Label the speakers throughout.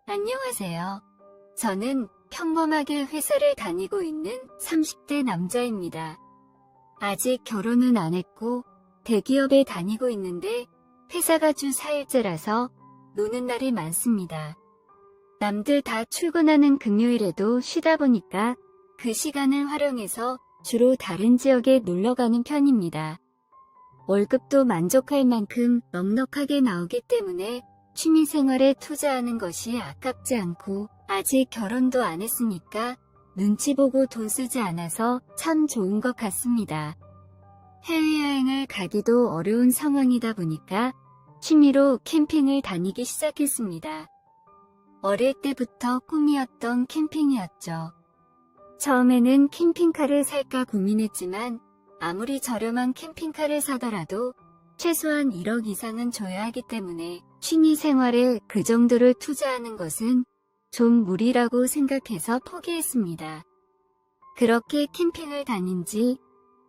Speaker 1: 안녕하세요. 저는 평범하게 회사를 다니고 있는 30대 남자입니다. 아직 결혼은 안 했고 대기업에 다니고 있는데 회사가 주 4일째라서 노는 날이 많습니다. 남들 다 출근하는 금요일에도 쉬다 보니까 그 시간을 활용해서 주로 다른 지역에 놀러 가는 편입니다. 월급도 만족할 만큼 넉넉하게 나오기 때문에 취미생활에 투자하는 것이 아깝지 않고 아직 결혼도 안 했으니까 눈치 보고 돈 쓰지 않아서 참 좋은 것 같습니다. 해외여행을 가기도 어려운 상황이다 보니까 취미로 캠핑을 다니기 시작했습니다. 어릴 때부터 꿈이었던 캠핑이었죠. 처음에는 캠핑카를 살까 고민했지만 아무리 저렴한 캠핑카를 사더라도 최소한 1억 이상은 줘야 하기 때문에 취미 생활에 그 정도를 투자하는 것은 좀 무리라고 생각해서 포기했습니다. 그렇게 캠핑을 다닌 지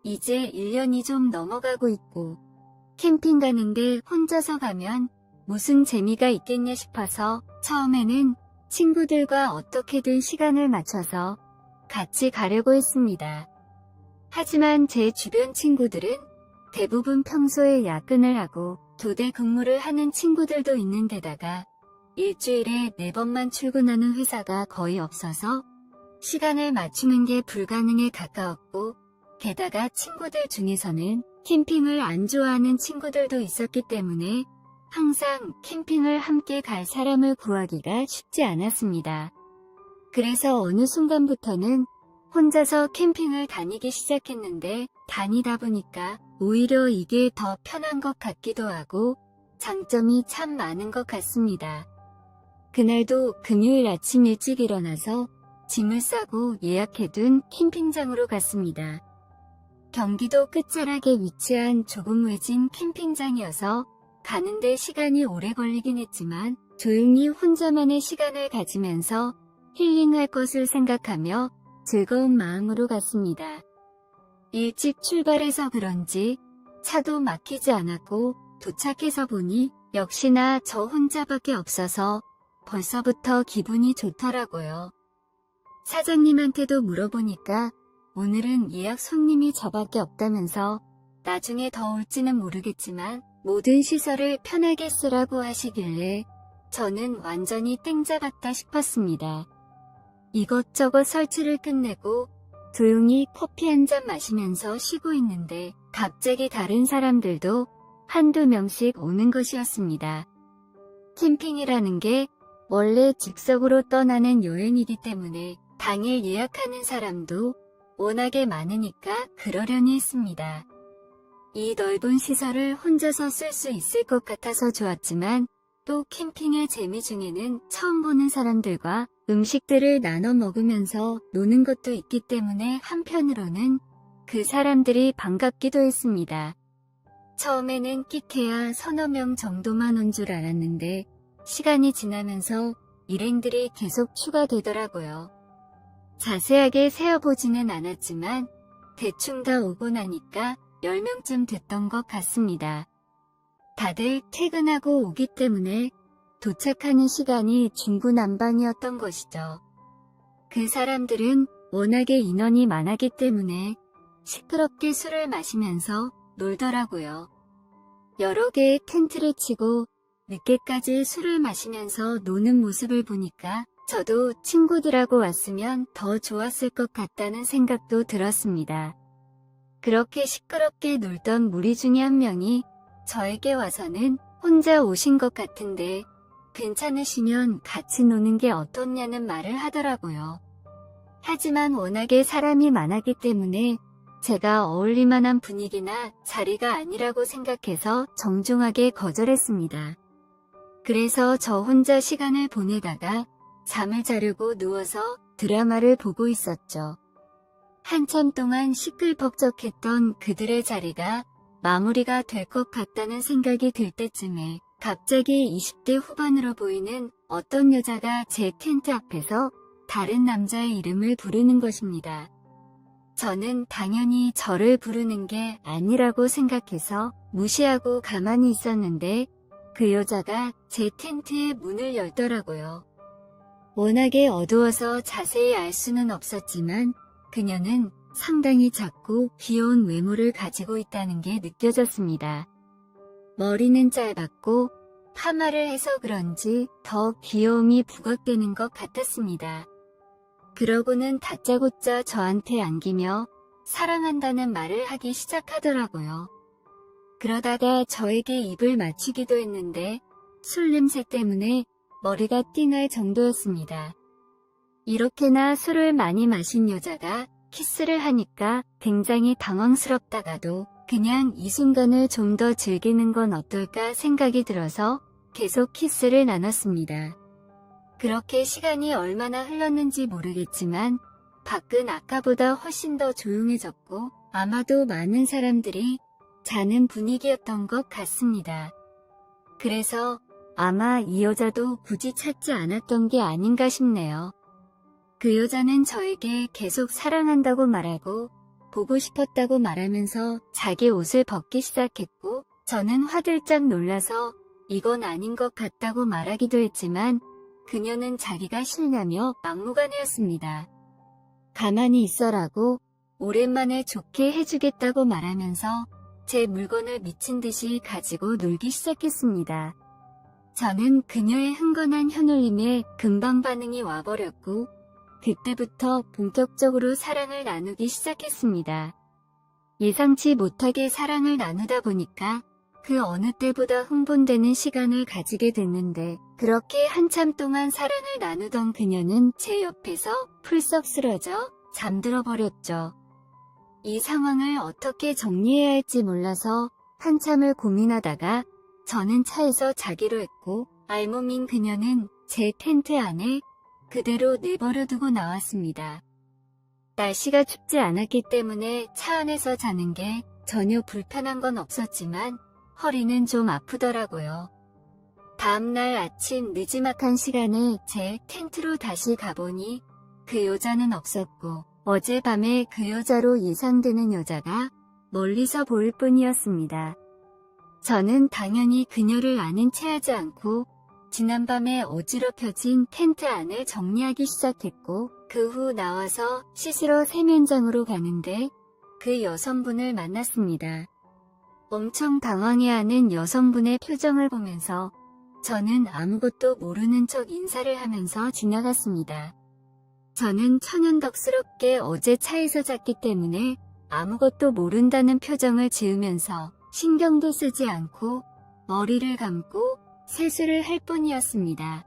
Speaker 1: 이제 1년이 좀 넘어가고 있고 캠핑 가는데 혼자서 가면 무슨 재미가 있겠냐 싶어서 처음에는 친구들과 어떻게든 시간을 맞춰서 같이 가려고 했습니다. 하지만 제 주변 친구들은 대부분 평소에 야근을 하고 교대 근무를 하는 친구들도 있는 데다가 일주일에 4번만 출근하는 회사가 거의 없어서 시간을 맞추는 게 불가능에 가까웠고 게다가 친구들 중에서는 캠핑을 안 좋아하는 친구들도 있었기 때문에 항상 캠핑을 함께 갈 사람을 구하기가 쉽지 않았습니다. 그래서 어느 순간부터는 혼자서 캠핑을 다니기 시작했는데 다니다 보니까 오히려 이게 더 편한 것 같기도 하고 장점이 참 많은 것 같습니다. 그날도 금요일 아침 일찍 일어나서 짐을 싸고 예약해둔 캠핑장으로 갔습니다. 경기도 끝자락에 위치한 조금 외진 캠핑장이어서 가는데 시간이 오래 걸리긴 했지만 조용히 혼자만의 시간을 가지면서 힐링할 것을 생각하며 즐거운 마음으로 갔습니다. 일찍 출발해서 그런지 차도 막히지 않았고 도착해서 보니 역시나 저 혼자밖에 없어서 벌써부터 기분이 좋더라고요. 사장님한테도 물어보니까 오늘은 예약 손님이 저밖에 없다면서 나중에 더 올지는 모르겠지만 모든 시설을 편하게 쓰라고 하시길래 저는 완전히 땡 잡았다 싶었습니다. 이것저것 설치를 끝내고 조용히 커피 한 잔 마시면서 쉬고 있는데 갑자기 다른 사람들도 한두 명씩 오는 것이었습니다. 캠핑이라는 게 원래 즉석으로 떠나는 여행이기 때문에 당일 예약하는 사람도 워낙에 많으니까 그러려니 했습니다. 이 넓은 시설을 혼자서 쓸 수 있을 것 같아서 좋았지만 또 캠핑의 재미 중에는 처음 보는 사람들과 음식들을 나눠 먹으면서 노는 것도 있기 때문에 한편으로는 그 사람들이 반갑기도 했습니다. 처음에는 끼케야 서너 명 정도만 온 줄 알았는데 시간이 지나면서 일행들이 계속 추가되더라고요. 자세하게 세어보지는 않았지만 대충 다 오고 나니까 10명쯤 됐던 것 같습니다. 다들 퇴근하고 오기 때문에 도착하는 시간이 중구난방이었던 것이죠. 그 사람들은 워낙에 인원이 많았기 때문에 시끄럽게 술을 마시면서 놀더라고요. 여러 개의 텐트를 치고 늦게까지 술을 마시면서 노는 모습을 보니까 저도 친구들하고 왔으면 더 좋았을 것 같다는 생각도 들었습니다. 그렇게 시끄럽게 놀던 무리 중에 한 명이 저에게 와서는 혼자 오신 것 같은데 괜찮으시면 같이 노는 게 어떻냐는 말을 하더라고요. 하지만 워낙에 사람이 많았기 때문에 제가 어울릴 만한 분위기나 자리가 아니라고 생각해서 정중하게 거절했습니다. 그래서 저 혼자 시간을 보내다가 잠을 자려고 누워서 드라마를 보고 있었죠. 한참 동안 시끌벅적했던 그들의 자리가 마무리가 될 것 같다는 생각이 들 때쯤에 갑자기 20대 후반으로 보이는 어떤 여자가 제 텐트 앞에서 다른 남자의 이름을 부르는 것입니다. 저는 당연히 저를 부르는 게 아니라고 생각해서 무시하고 가만히 있었는데 그 여자가 제 텐트의 문을 열더라고요. 워낙에 어두워서 자세히 알 수는 없었지만 그녀는 상당히 작고 귀여운 외모를 가지고 있다는 게 느껴졌습니다. 머리는 짧았고 파마를 해서 그런지 더 귀여움이 부각되는 것 같았습니다. 그러고는 다짜고짜 저한테 안기며 사랑한다는 말을 하기 시작하더라고요. 그러다가 저에게 입을 맞추기도 했는데 술 냄새 때문에 머리가 띵할 정도였습니다. 이렇게나 술을 많이 마신 여자가 키스를 하니까 굉장히 당황스럽다가도 그냥 이 순간을 좀 더 즐기는 건 어떨까 생각이 들어서 계속 키스를 나눴습니다. 그렇게 시간이 얼마나 흘렀는지 모르겠지만 밖은 아까보다 훨씬 더 조용해졌고 아마도 많은 사람들이 자는 분위기였던 것 같습니다. 그래서 아마 이 여자도 굳이 찾지 않았던 게 아닌가 싶네요. 그 여자는 저에게 계속 사랑한다고 말하고 보고 싶었다고 말하면서 자기 옷을 벗기 시작했고 저는 화들짝 놀라서 이건 아닌 것 같다고 말하기도 했지만 그녀는 자기가 싫냐며 막무가내였습니다. 가만히 있어라고 오랜만에 좋게 해주겠다고 말하면서 제 물건을 미친 듯이 가지고 놀기 시작했습니다. 저는 그녀의 흥건한 혀놀림에 금방 반응이 와버렸고 그때부터 본격적으로 사랑을 나누기 시작했습니다. 예상치 못하게 사랑을 나누다 보니까 그 어느 때보다 흥분되는 시간을 가지게 됐는데 그렇게 한참 동안 사랑을 나누던 그녀는 제 옆에서 풀썩 쓰러져 잠들어 버렸죠. 이 상황을 어떻게 정리해야 할지 몰라서 한참을 고민하다가 저는 차에서 자기로 했고 알몸인 그녀는 제 텐트 안에 그대로 내버려 두고 나왔습니다. 날씨가 춥지 않았기 때문에 차 안에서 자는 게 전혀 불편한 건 없었지만 허리는 좀 아프더라고요. 다음날 아침 느지막한 시간에 제 텐트로 다시 가보니 그 여자는 없었고 어젯밤에 그 여자로 예상되는 여자가 멀리서 보일 뿐이었습니다. 저는 당연히 그녀를 아는 체 하지 않고 지난밤에 어지럽혀진 텐트 안을 정리하기 시작했고 그 후 나와서 씻으러 세면장으로 가는데 그 여성분을 만났습니다. 엄청 당황해하는 여성분의 표정을 보면서 저는 아무것도 모르는 척 인사를 하면서 지나갔습니다. 저는 천연덕스럽게 어제 차에서 잤기 때문에 아무것도 모른다는 표정을 지으면서 신경도 쓰지 않고 머리를 감고 세수를 할 뿐이었습니다.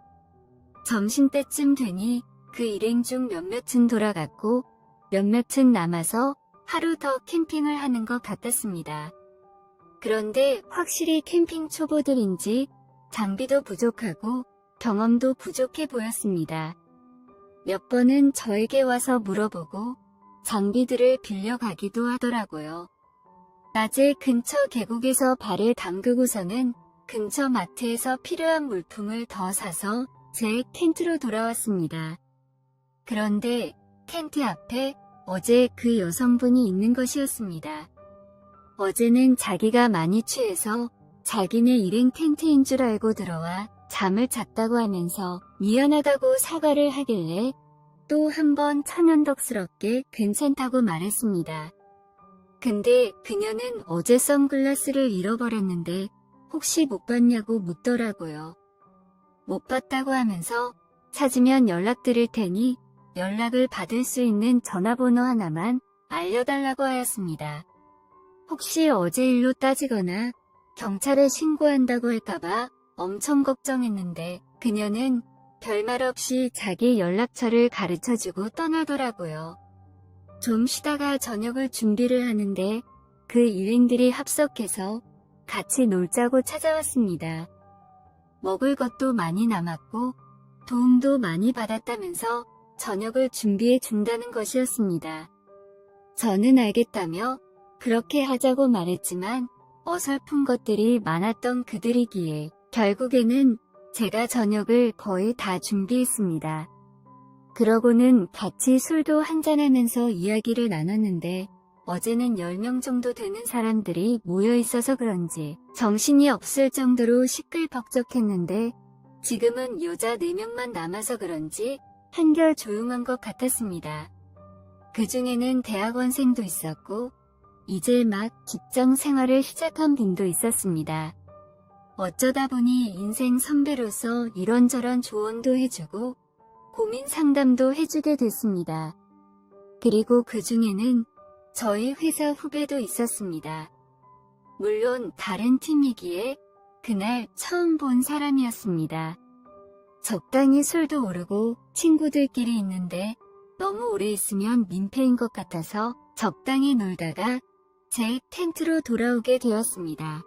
Speaker 1: 점심때쯤 되니 그 일행 중 몇몇은 돌아갔고 몇몇은 남아서 하루 더 캠핑을 하는 것 같았습니다. 그런데 확실히 캠핑 초보들인지 장비도 부족하고 경험도 부족해 보였습니다. 몇 번은 저에게 와서 물어보고 장비들을 빌려가기도 하더라고요. 낮에 근처 계곡에서 발을 담그고서는 근처 마트에서 필요한 물품을 더 사서 제 텐트로 돌아왔습니다. 그런데 텐트 앞에 어제 그 여성분이 있는 것이었습니다. 어제는 자기가 많이 취해서 자기네 일행 텐트인 줄 알고 들어와 잠을 잤다고 하면서 미안하다고 사과를 하길래 또 한 번 천연덕스럽게 괜찮다고 말했습니다. 근데 그녀는 어제 선글라스를 잃어버렸는데 혹시 못 봤냐고 묻더라고요. 못 봤다고 하면서 찾으면 연락드릴 테니 연락을 받을 수 있는 전화번호 하나만 알려달라고 하였습니다. 혹시 어제 일로 따지거나 경찰에 신고한다고 할까봐 엄청 걱정했는데 그녀는 별말 없이 자기 연락처를 가르쳐주고 떠나더라고요. 좀 쉬다가 저녁을 준비를 하는데 그 일행들이 합석해서 같이 놀자고 찾아왔습니다. 먹을 것도 많이 남았고 도움도 많이 받았다면서 저녁을 준비해 준다는 것이었습니다. 저는 알겠다며 그렇게 하자고 말했지만 어설픈 것들이 많았던 그들이기에 결국에는 제가 저녁을 거의 다 준비했습니다. 그러고는 같이 술도 한잔하면서 이야기를 나눴는데 어제는 10명 정도 되는 사람들이 모여 있어서 그런지 정신이 없을 정도로 시끌벅적했는데 지금은 여자 4명만 남아서 그런지 한결 조용한 것 같았습니다. 그 중에는 대학원생도 있었고 이제 막 직장 생활을 시작한 분도 있었습니다. 어쩌다 보니 인생 선배로서 이런저런 조언도 해주고 고민 상담도 해주게 됐습니다. 그리고 그 중에는 저희 회사 후배도 있었습니다. 물론 다른 팀이기에 그날 처음 본 사람이었습니다. 적당히 술도 오르고 친구들끼리 있는데 너무 오래 있으면 민폐인 것 같아서 적당히 놀다가 제 텐트로 돌아오게 되었습니다.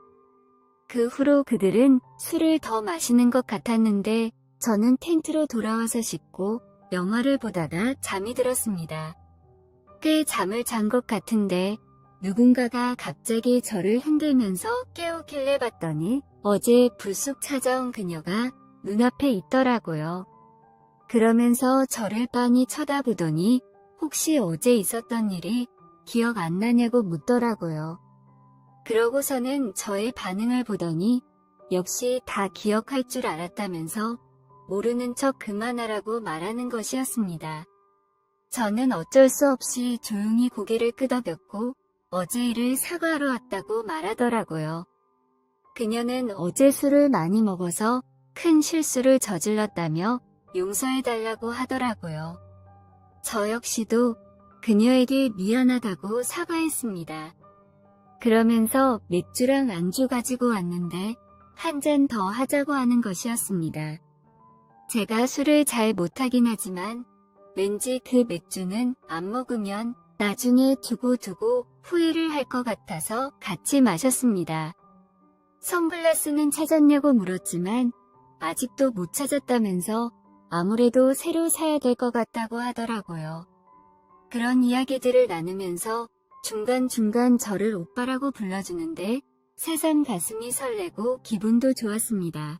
Speaker 1: 그 후로 그들은 술을 더 마시는 것 같았는데 저는 텐트로 돌아와서 씻고 영화를 보다가 잠이 들었습니다. 꽤 잠을 잔 것 같은데 누군가가 갑자기 저를 흔들면서 깨우길래 봤더니 어제 불쑥 찾아온 그녀가 눈앞에 있더라고요. 그러면서 저를 빤히 쳐다보더니 혹시 어제 있었던 일이 기억 안 나냐고 묻더라고요. 그러고서는 저의 반응을 보더니 역시 다 기억할 줄 알았다면서 모르는 척 그만하라고 말하는 것이었습니다. 저는 어쩔 수 없이 조용히 고개를 끄덕였고 어제 일을 사과하러 왔다고 말하더라고요. 그녀는 어제 술을 많이 먹어서 큰 실수를 저질렀다며 용서해달라고 하더라고요. 저 역시도 그녀에게 미안하다고 사과했습니다. 그러면서 맥주랑 안주 가지고 왔는데 한 잔 더 하자고 하는 것이었습니다. 제가 술을 잘 못하긴 하지만 왠지 그 맥주는 안 먹으면 나중에 두고두고 후회를 할 것 같아서 같이 마셨습니다. 선글라스는 찾았냐고 물었지만 아직도 못 찾았다면서 아무래도 새로 사야 될 것 같다고 하더라고요. 그런 이야기들을 나누면서 중간중간 저를 오빠라고 불러주는데 새삼 가슴이 설레고 기분도 좋았습니다.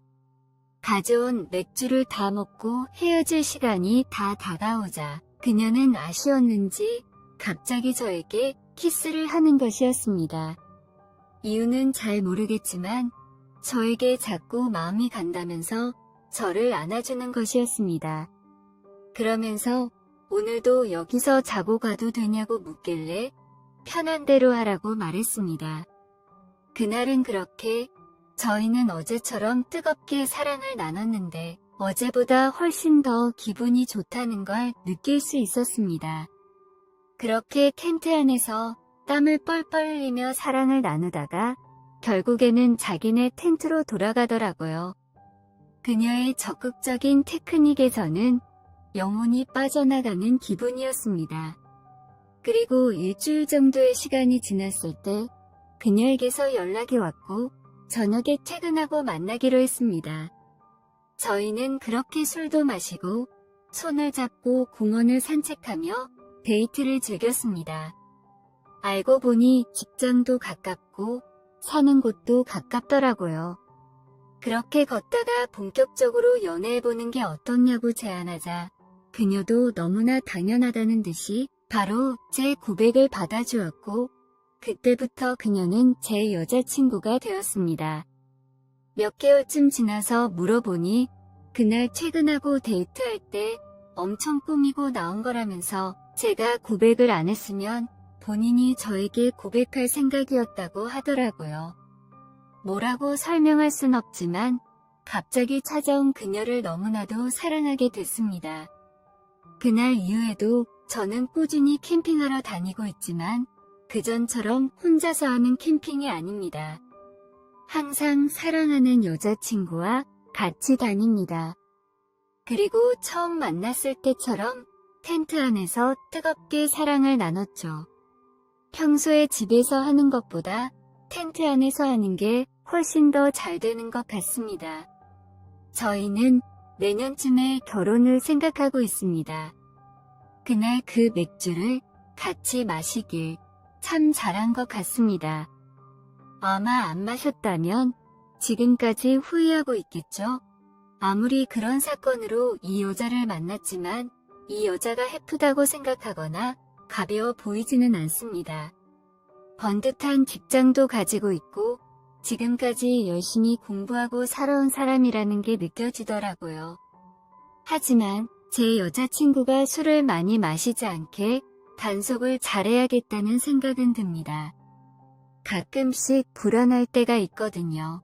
Speaker 1: 가져온 맥주를 다 먹고 헤어질 시간이 다 다가오자 그녀는 아쉬웠는지 갑자기 저에게 키스를 하는 것이었습니다. 이유는 잘 모르겠지만 저에게 자꾸 마음이 간다면서 저를 안아주는 것이었습니다. 그러면서 오늘도 여기서 자고 가도 되냐고 묻길래 편한 대로 하라고 말했습니다. 그날은 그렇게 저희는 어제처럼 뜨겁게 사랑을 나눴는데 어제보다 훨씬 더 기분이 좋다는 걸 느낄 수 있었습니다. 그렇게 텐트 안에서 땀을 뻘뻘 흘리며 사랑을 나누다가 결국에는 자기네 텐트로 돌아가더라고요. 그녀의 적극적인 테크닉에서는 영혼이 빠져나가는 기분이었습니다. 그리고 일주일 정도의 시간이 지났을 때 그녀에게서 연락이 왔고 저녁에 퇴근하고 만나기로 했습니다. 저희는 그렇게 술도 마시고 손을 잡고 공원을 산책하며 데이트를 즐겼습니다. 알고 보니 직장도 가깝고 사는 곳도 가깝더라고요. 그렇게 걷다가 본격적으로 연애해보는 게 어떻냐고 제안하자 그녀도 너무나 당연하다는 듯이 바로 제 고백을 받아주었고 그때부터 그녀는 제 여자친구가 되었습니다. 몇 개월쯤 지나서 물어보니 그날 퇴근하고 데이트할 때 엄청 꾸미고 나온 거라면서 제가 고백을 안 했으면 본인이 저에게 고백할 생각이었다고 하더라고요. 뭐라고 설명할 순 없지만 갑자기 찾아온 그녀를 너무나도 사랑하게 됐습니다. 그날 이후에도 저는 꾸준히 캠핑하러 다니고 있지만 그전처럼 혼자서 하는 캠핑이 아닙니다. 항상 사랑하는 여자친구와 같이 다닙니다. 그리고 처음 만났을 때처럼 텐트 안에서 뜨겁게 사랑을 나눴죠. 평소에 집에서 하는 것보다 텐트 안에서 하는 게 훨씬 더 잘 되는 것 같습니다. 저희는 내년쯤에 결혼을 생각하고 있습니다. 그날 그 맥주를 같이 마시길 참 잘한 것 같습니다. 아마 안 마셨다면 지금까지 후회하고 있겠죠? 아무리 그런 사건으로 이 여자를 만났지만 이 여자가 해프다고 생각하거나 가벼워 보이지는 않습니다. 번듯한 직장도 가지고 있고 지금까지 열심히 공부하고 살아온 사람이라는 게 느껴지더라고요. 하지만 제 여자친구가 술을 많이 마시지 않게 단속을 잘해야겠다는 생각은 듭니다. 가끔씩 불안할 때가 있거든요.